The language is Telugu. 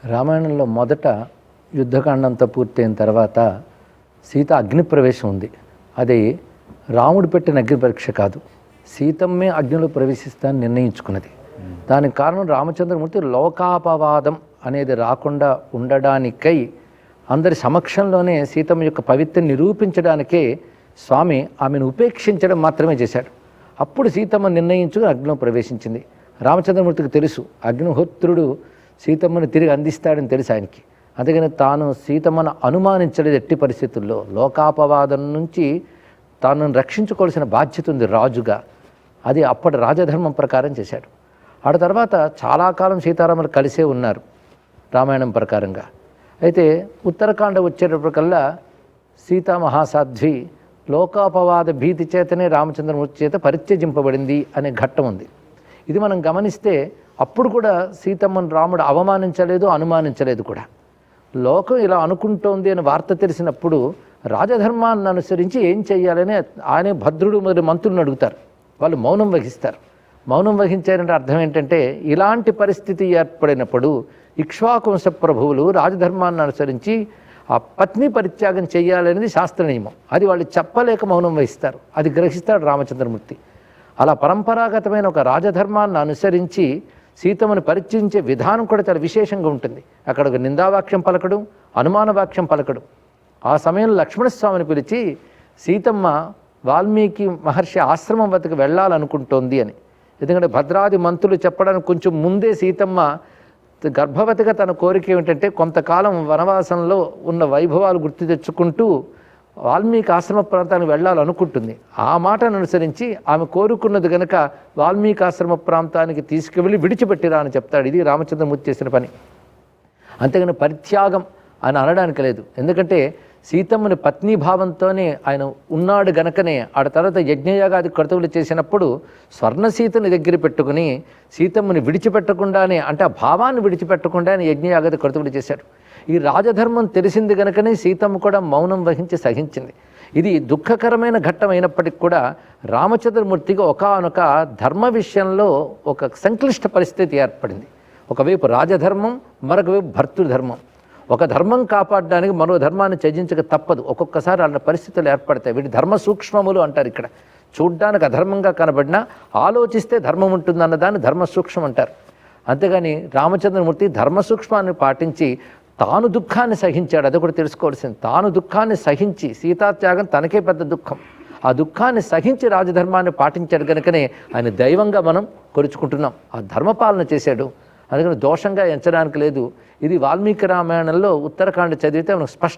రామాయణంలో మొదట యుద్ధకాండంతో పూర్తయిన తర్వాత సీత అగ్నిప్రవేశం ఉంది. అది రాముడు పెట్టిన అగ్ని పరీక్ష కాదు, సీతమ్మే అగ్నిలో ప్రవేశిస్తానని నిర్ణయించుకున్నది. దానికి కారణం రామచంద్రమూర్తి లోకాపవాదం అనేది రాకుండా ఉండడానికై అందరి సమక్షంలోనే సీతమ్మ యొక్క పవిత్రం నిరూపించడానికే స్వామి ఆమెను ఉపేక్షించడం మాత్రమే చేశాడు. అప్పుడు సీతమ్మ నిర్ణయించుకుని అగ్నిలో ప్రవేశించింది. రామచంద్రమూర్తికి తెలుసు అగ్నిహోత్రుడు సీతమ్మను తిరిగి అందిస్తాడని తెలుసు ఆయనకి. అందుకని తాను సీతమ్మను అనుమానించలేదు ఎట్టి పరిస్థితుల్లో. లోకాపవాదం నుంచి తాను రక్షించుకోవాల్సిన బాధ్యత ఉంది రాజుగా. అది అప్పటి రాజధర్మం ప్రకారం చేశాడు. ఆ తర్వాత చాలా కాలం సీతారాములు కలిసే ఉన్నారు రామాయణం ప్రకారంగా. అయితే ఉత్తరకాండ వచ్చేటప్పటికల్లా సీతామహాసాధ్వి లోకాపవాద భీతి చేతనే రామచంద్రమూర్తి చేత పరిత్యజింపబడింది అనే ఘట్టం ఉంది. ఇది మనం గమనిస్తే అప్పుడు కూడా సీతమ్మను రాముడు అవమానించలేదు, అనుమానించలేదు కూడా. లోకం ఇలా అనుకుంటోంది అని వార్త తెలిసినప్పుడు రాజధర్మాన్ని అనుసరించి ఏం చేయాలని ఆయన భద్రుడు మరియు మంత్రులను అడుగుతారు. వాళ్ళు మౌనం వహిస్తారు. మౌనం వహించారంటే అర్థం ఏంటంటే ఇలాంటి పరిస్థితి ఏర్పడినప్పుడు ఇక్ష్వాకువంశ ప్రభువులు రాజధర్మాన్ని అనుసరించి ఆ పత్ని పరిత్యాగం చేయాలనేది శాస్త్ర నియమం. అది వాళ్ళు చెప్పలేక మౌనం వహిస్తారు. అది గ్రహిస్తాడు రామచంద్రమూర్తి. అలా పరంపరాగతమైన ఒక రాజధర్మాన్ని అనుసరించి సీతమ్మను పరిచయించే విధానం కూడా చాలా విశేషంగా ఉంటుంది. అక్కడ ఒక నిందావాక్యం పలకడు, అనుమాన వాక్యం పలకడు. ఆ సమయంలో లక్ష్మణస్వామిని పిలిచి సీతమ్మ వాల్మీకి మహర్షి ఆశ్రమం వద్దకు వెళ్ళాలనుకుంటోంది అని. ఎందుకంటే భద్రాది మంత్రులు చెప్పడానికి కొంచెం ముందే సీతమ్మ గర్భవతిగా తన కోరిక ఏమిటంటే కొంతకాలం వనవాసంలో ఉన్న వైభవాలు గుర్తు తెచ్చుకుంటూ వాల్మీకి ఆశ్రమ ప్రాంతానికి వెళ్ళాలనుకుంటుంది. ఆ మాటను అనుసరించి ఆమె కోరుకున్నది కనుక వాల్మీకి ఆశ్రమ ప్రాంతానికి తీసుకువెళ్ళి విడిచిపెట్టిరా అని చెప్తాడు. ఇది రామచంద్రమూర్తి చేసిన పని. అంతేగాని పరిత్యాగం అని అనడానికి లేదు. ఎందుకంటే సీతమ్మని పత్నీభావంతోనే ఆయన ఉన్నాడు గనకనే ఆ తర్వాత యజ్ఞయాగాది క్రతువులు చేసినప్పుడు స్వర్ణసీతని దగ్గర పెట్టుకుని సీతమ్మని విడిచిపెట్టకుండానే, అంటే ఆ భావాన్ని విడిచిపెట్టకుండానే యజ్ఞయాగాది క్రతువులు చేశాడు. ఈ రాజధర్మం తెలిసింది కనుకనే సీతమ్మ కూడా మౌనం వహించి సహించింది. ఇది దుఃఖకరమైన ఘట్టం అయినప్పటికీ కూడా రామచంద్రమూర్తిగా ఒకానొక ధర్మ విషయంలో ఒక సంక్లిష్ట పరిస్థితి ఏర్పడింది. ఒకవైపు రాజధర్మం, మరొకవైపు భర్తృధర్మం. ఒక ధర్మం కాపాడడానికి మరో ధర్మాన్ని త్యజించక తప్పదు. ఒక్కొక్కసారి అలా పరిస్థితులు ఏర్పడతాయి. వీటి ధర్మ సూక్ష్మములు అంటారు. ఇక్కడ చూడ్డానికి అధర్మంగా కనబడినా ఆలోచిస్తే ధర్మం ఉంటుందన్న దాన్ని ధర్మ సూక్ష్మం అంటారు. అంతేగాని రామచంద్రమూర్తి ధర్మ సూక్ష్మాన్ని పాటించి తాను దుఃఖాన్ని సహించాడు. అది కూడా తెలుసుకోవాల్సింది. తాను దుఃఖాన్ని సహించి, సీతాత్యాగం తనకే పెద్ద దుఃఖం, ఆ దుఃఖాన్ని సహించి రాజధర్మాన్ని పాటించాడు కనుకనే ఆయన దైవంగా మనం కొలుచుకుంటున్నాం. ఆ ధర్మపాలన చేశాడు. అందుకని దోషంగా ఎంచడానికి లేదు. ఇది వాల్మీకి రామాయణంలో ఉత్తరకాండ చదివితే మనకు స్పష్టం.